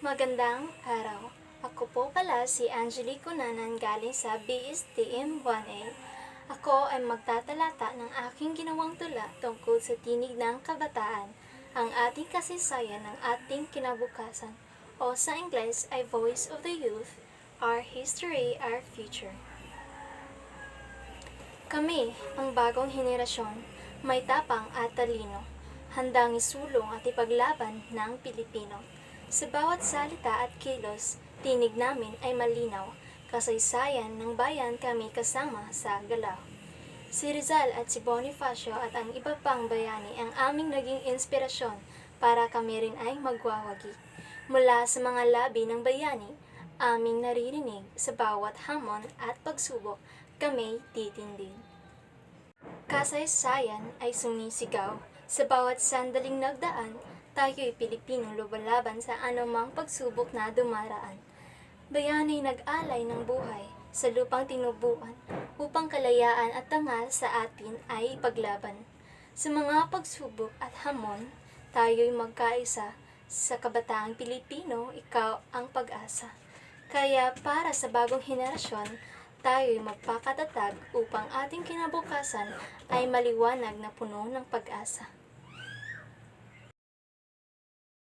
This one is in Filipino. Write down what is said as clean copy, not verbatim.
Magandang araw. Ako po pala si Angelique Cunanan galing sa BSTM 1A. Ako ay magtatalata ng aking ginawang tula tungkol sa tinig ng kabataan, ang ating kasaysayan ng ating kinabukasan, o sa Ingles ay Voice of the Youth, Our History, Our Future. Kami, ang bagong henerasyon, may tapang at talino, handang isulong at ipaglaban ng Pilipino. Sa bawat salita at kilos, tinig namin ay malinaw, kasaysayan ng bayan kami kasama sa galaw. Si Rizal at si Bonifacio at ang iba pang bayani ang aming naging inspirasyon para kami rin ay magwawagi. Mula sa mga labi ng bayani, aming naririnig sa bawat hamon at pagsubok, kami titindig. Kasaysayan ay sumisigaw, sa bawat sandaling nagdaan, tayo'y Pilipinong lumalaban sa anumang pagsubok na dumaraan. Bayani nag-alay ng buhay sa lupang tinubuan upang kalayaan at tangal sa atin ay paglaban. Sa mga pagsubok at hamon, tayo'y magkaisa. Sa kabataang Pilipino, ikaw ang pag-asa. Kaya para sa bagong henerasyon, tayo'y magpakatatag upang ating kinabukasan ay maliwanag na puno ng pag-asa.